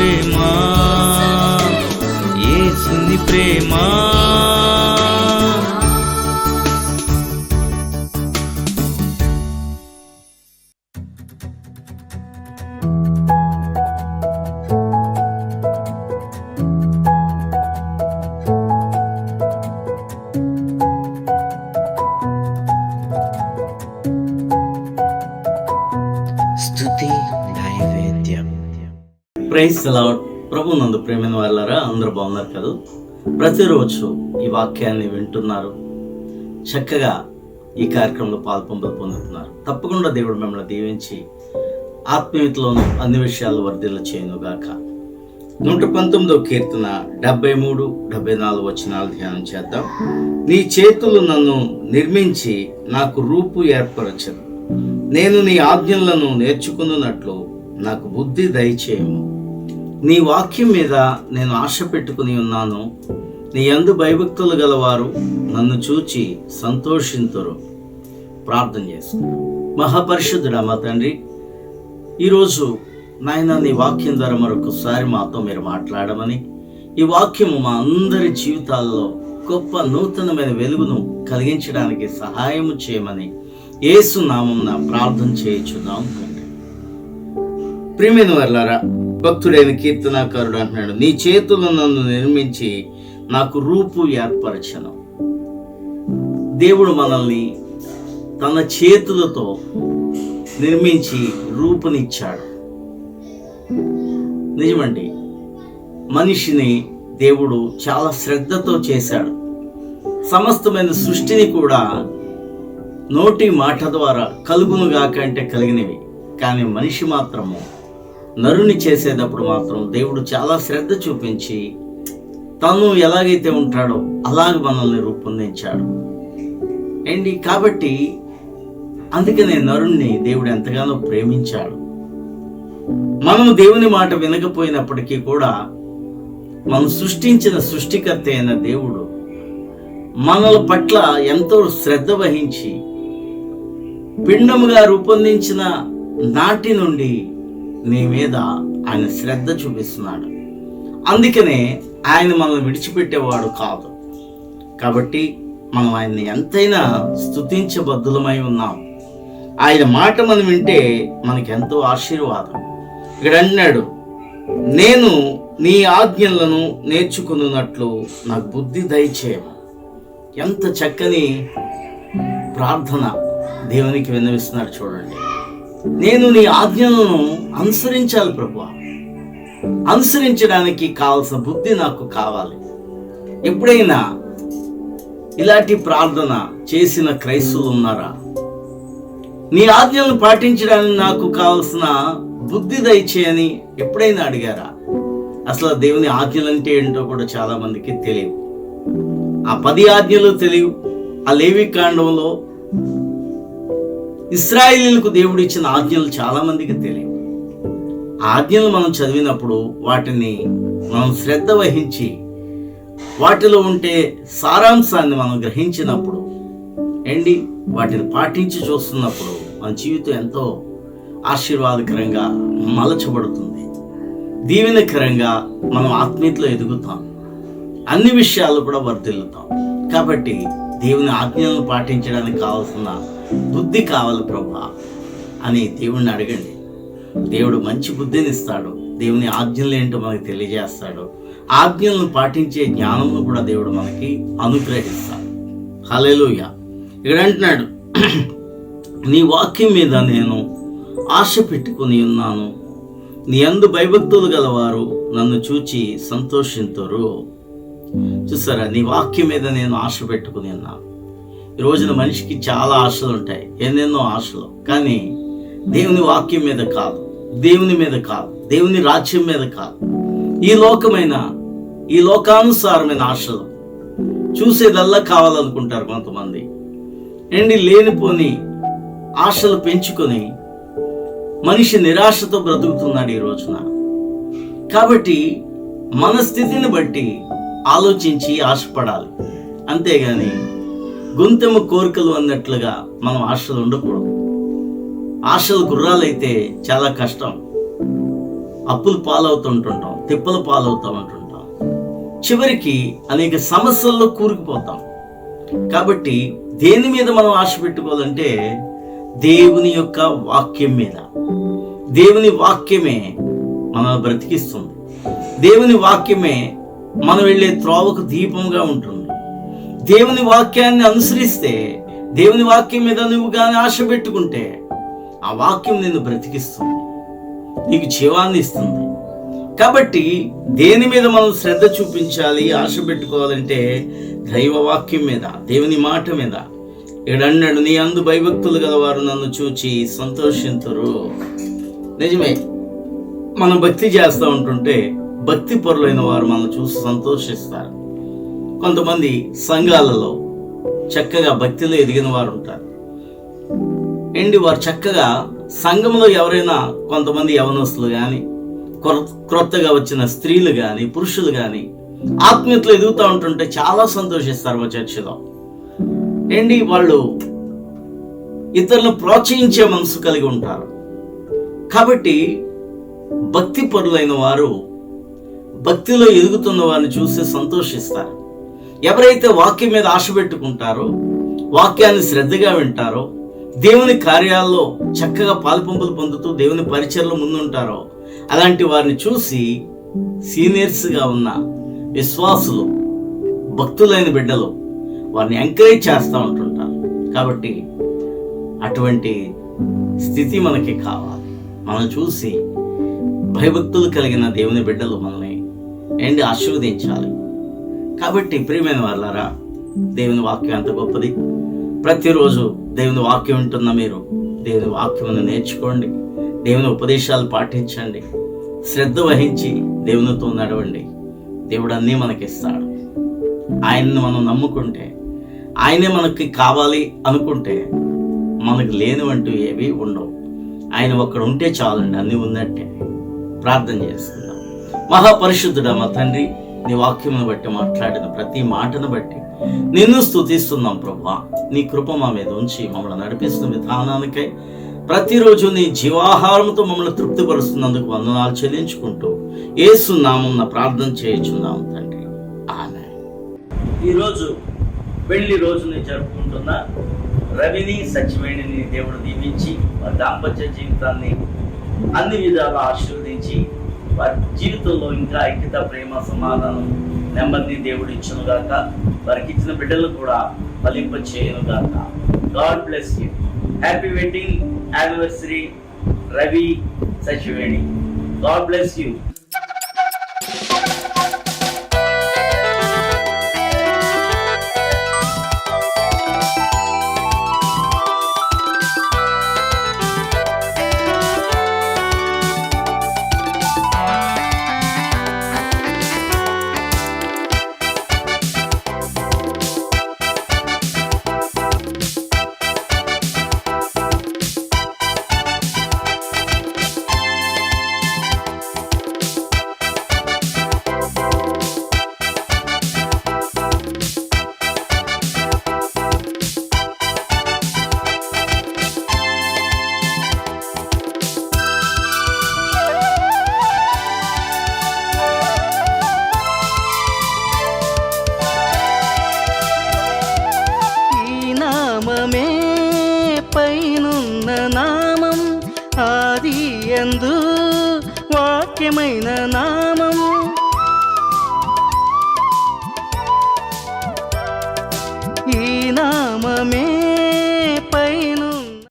ప్రేమ, యేసుని ప్రేమ. స్తుతి నైవేద్యం. Praise the lord. ప్రభు నందు ప్రేమైన వాళ్ళారా, అందరూ బాగున్నారు కదా? ప్రతిరోజు ఈ వాక్యాన్ని వింటున్నారు, చక్కగా ఈ కార్యక్రమంలో పొందుతున్నారు. తప్పకుండా దేవుడు మిమ్మల్ని దీవించి ఆత్మీయతలోను అన్ని విషయాలు వర్ధిల్ల చేయనుగాక. 119వ కీర్తన 73, 74 వచనాలు ధ్యానం చేద్దాం. నీ చేతులు నన్ను నిర్మించి నాకు రూపు ఏర్పరచను. నేను నీ ఆజ్ఞలను నేర్చుకున్నట్లు నాకు బుద్ధి దయచేయము. నీ వాక్యం మీద నేను ఆశ పెట్టుకుని ఉన్నాను. నీ యందు భయభక్తులు గలవారు నన్ను చూచి సంతోషింతురు. ప్రార్థన చేసుకుంటాం. మహాపరిశుద్ధుడా మా తండ్రి, ఈరోజు నాయన నీ వాక్యం ద్వారా మరొకసారి మాతో మీరు మాట్లాడమని, ఈ వాక్యము మా అందరి జీవితాల్లో గొప్ప నూతనమైన వెలుగును కలిగించడానికి సహాయము చేయమని యేసు నామమున ప్రార్థన చేయుచున్నాం తండ్రి. ప్రియమైన వారలారా, భక్తుడైన కీర్తనాకారుడు అంటున్నాడు, నీ చేతులు నన్ను నిర్మించి నాకు రూపు ఏర్పరచను. దేవుడు మనల్ని తన చేతులతో నిర్మించి రూపునిచ్చాడు. నిజమండి, మనిషిని దేవుడు చాలా శ్రద్ధతో చేశాడు. సమస్తమైన సృష్టిని కూడా నోటి మాట ద్వారా కలుగునుగా కంటే కలిగినవి. కానీ మనిషి మాత్రము నరుని చేసేటప్పుడు మాత్రం దేవుడు చాలా శ్రద్ధ చూపించి తను ఎలాగైతే ఉంటాడో అలాగ మనల్ని రూపొందించాడు ఏంటి. కాబట్టి అందుకనే నరుణ్ణి దేవుడు ఎంతగానో ప్రేమించాడు. మనము దేవుని మాట వినకపోయినప్పటికీ కూడా మనం సృష్టించిన సృష్టికర్త అయిన దేవుడు మనల పట్ల ఎంతో శ్రద్ధ వహించి పిండముగా రూపొందించిన నాటి నుండి నీ మీద ఆయన శ్రద్ధ చూపిస్తున్నాడు. అందుకనే ఆయన మనల్ని విడిచిపెట్టేవాడు కాదు. కాబట్టి మనం ఆయన్ని ఎంతైనా స్తుతించబద్ధులమై ఉన్నాం. ఆయన మాట మనం వింటే మనకెంతో ఆశీర్వాదం. ఇక్కడ అన్నాడు, నేను నీ ఆజ్ఞలను నేర్చుకున్నట్లు నాకు బుద్ధి దయచేయము. ఎంత చక్కని ప్రార్థన దేవునికి విన్నవిస్తున్నాడు చూడండి. నేను నీ ఆజ్ఞలను అనుసరించాలి ప్రభువా, అనుసరించడానికి కావలసిన బుద్ధి నాకు కావాలి. ఎప్పుడైనా ఇలాంటి ప్రార్థన చేసిన క్రైస్తవులు ఉన్నారా? నీ ఆజ్ఞలను పాటించడానికి నాకు కావలసిన బుద్ధి దయచేయని ఎప్పుడైనా అడిగారా? అసలు దేవుని ఆజ్ఞలంటే ఏంటో కూడా చాలా మందికి తెలియదు. ఆ 10 ఆజ్ఞలు తెలియవు. ఆ లేవి కాండంలో ఇశ్రాయేలీయులకు దేవుడు ఇచ్చిన ఆజ్ఞలు చాలా మందికి తెలియవు. ఆజ్ఞలు మనం చదివినప్పుడు వాటిని మనం శ్రద్ధ వహించి వాటిలో ఉంటే సారాంశాన్ని మనం గ్రహించినప్పుడు ఏంటి వాటిని పాటించి చూస్తున్నప్పుడు మన జీవితం ఎంతో ఆశీర్వాదకరంగా మలచబడుతుంది. దీవెనకరంగా మనం ఆత్మీయతలో ఎదుగుతాం. అన్ని విషయాలు కూడా వర్ధిల్లుతాం. కాబట్టి దేవుని ఆజ్ఞలను పాటించడానికి కావాల్సిన బుద్ధి కావాలి ప్రభువా అని దేవుణ్ణి అడగండి. దేవుడు మంచి బుద్ధిని ఇస్తాడు. దేవుని ఆజ్ఞలు ఏంటో మనకి తెలియజేస్తాడు. ఆజ్ఞలను పాటించే జ్ఞానమును కూడా దేవుడు మనకి అనుగ్రహిస్తాడు. హల్లెలూయా. ఇక్కడ అంటున్నాడు, నీ వాక్యం మీద నేను ఆశ పెట్టుకుని ఉన్నాను. నీ యందు భయభక్తులు గలవారు నన్ను చూచి సంతోషింతురు. చూసారా, నీ వాక్యం మీద నేను ఆశ పెట్టుకుని ఉన్నాను. ఈ రోజున మనిషికి చాలా ఆశలు ఉంటాయి, ఎన్నెన్నో ఆశలు. కానీ దేవుని వాక్యం మీద కాదు, దేవుని మీద కాదు, దేవుని రాజ్యం మీద కాదు. ఈ లోకానుసారమైన ఆశలు చూసేదల్లా కావాలనుకుంటారు కొంతమంది. లేనిపోని ఆశలు పెంచుకొని మనిషి నిరాశతో బ్రతుకుతున్నాడు ఈ రోజున. కాబట్టి మన స్థితిని బట్టి ఆలోచించి ఆశపడాలి. అంతేగాని గొంతెమ్మ కోరికలు అన్నట్లుగా మనం ఆశలు ఉండకూడదు. ఆశలు గుర్రాలైతే చాలా కష్టం. అప్పులు పాలవుతుంటుంటాం, తిప్పలు పాలవుతూ ఉంటుంటాం, చివరికి అనేక సమస్యల్లో కూరుకుపోతాం. కాబట్టి దేని మీద మనం ఆశ పెట్టుకోవాలంటే దేవుని యొక్క వాక్యం మీద. దేవుని వాక్యమే మనల్ని బ్రతికిస్తుంది. దేవుని వాక్యమే మనం వెళ్ళే త్రోవకు దీపంగా ఉంటుంది. దేవుని వాక్యాన్ని అనుసరిస్తే, దేవుని వాక్యం మీద నువ్వు కానీ ఆశ పెట్టుకుంటే ఆ వాక్యం నిన్ను బ్రతికిస్తుంది, నీకు జీవాన్ని ఇస్తుంది. కాబట్టి దేని మీద మనం శ్రద్ధ చూపించాలి, ఆశ పెట్టుకోవాలంటే దైవ వాక్యం మీద, దేవుని మాట మీద. ఎడన్నాడు, నీ అందు భయభక్తులు గలవారు నన్ను చూచి సంతోషింతురు. నిజమే, మనం భక్తి చేస్తూ ఉంటుంటే భక్తి పరులైన వారు మనం చూసి సంతోషిస్తారు. కొంతమంది సంఘాలలో చక్కగా భక్తిలో ఎదిగిన వారు ఉంటారు. వారు చక్కగా సంఘంలో ఎవరైనా కొంతమంది యవనస్తులు కానీ, క్రొత్తగా వచ్చిన స్త్రీలు కానీ, పురుషులు కానీ ఆత్మీయతలో ఎదుగుతూ ఉంటుంటే చాలా సంతోషిస్తారు. మా చర్చిలో వాళ్ళు ఇతరులను ప్రోత్సహించే మనసు కలిగి ఉంటారు. కాబట్టి భక్తి పరులైన వారు భక్తిలో ఎదుగుతున్న వారిని చూసి సంతోషిస్తారు. ఎవరైతే వాక్యం మీద ఆశ పెట్టుకుంటారో, వాక్యాన్ని శ్రద్ధగా వింటారో, దేవుని కార్యాల్లో చక్కగా పాలుపంపులు పొందుతూ దేవుని పరిచయలో ముందుంటారో అలాంటి వారిని చూసి సీనియర్స్గా ఉన్న విశ్వాసులు, భక్తులైన బిడ్డలు వారిని ఎంకరేజ్ చేస్తూ ఉంటుంటారు. కాబట్టి అటువంటి స్థితి మనకి కావాలి. మనం చూసి భయభక్తులు కలిగిన దేవుని బిడ్డలు మనల్ని ఆశీర్వదించాలి. కాబట్టి ప్రియమైన వాళ్ళారా, దేవుని వాక్యం అంత గొప్పది. ప్రతిరోజు దేవుని వాక్యం వింటున్న మీరు దేవుని వాక్యమును నేర్చుకోండి, దేవుని ఉపదేశాలు పాటించండి, శ్రద్ధ వహించి దేవునితో నడవండి. దేవుడు అన్నీ మనకిస్తాడు. ఆయన్ని మనం నమ్ముకుంటే, ఆయనే మనకి కావాలి అనుకుంటే మనకు లేనివంటూ ఏవి ఉండవు. ఆయన ఒక్కడ ఉంటే చాలండి, అన్నీ ఉన్నట్టే. ప్రార్థన చేసుకుందాం. మహాపరిశుద్ధుడా మా తండ్రి, నీ వాక్యమును బట్టి మాట్లాడిన ప్రతి మాటను బట్టి నిన్ను స్తుతిస్తున్నాం ప్రభువా. నీ కృప మా మీద ఉంచి మమ్మల్ని నడిపిస్తున్న విధానానికై ప్రతిరోజు నీ జీవాహారంతో మమ్మల్ని తృప్తిపరుస్తున్నందుకు వందనాలు చెల్లించుకుంటూ యేసు నామమున ప్రార్థన చేయుచున్నాం తండ్రి, ఆమేన్. ఈరోజు పెళ్లి రోజుని జరుపుకుంటున్న రవిని, సచివేణిని దేవుడు దీవించి వారి దాంపత్య జీవితాన్ని అన్ని విధాలా ఆశీర్వదించి వారి జీవితంలో ఇంకా ఐక్యత, ప్రేమ, సమాధానం, నెమ్మదిని దేవుడు ఇచ్చునుగాక. వారికి ఇచ్చిన బిడ్డలు కూడా ఫలింప చేయనుగాక. God bless you. Happy wedding anniversary Ravi, Sachiveni. God bless you. పైనున్న నామం, ఆది యందు వాక్యమైన నామం,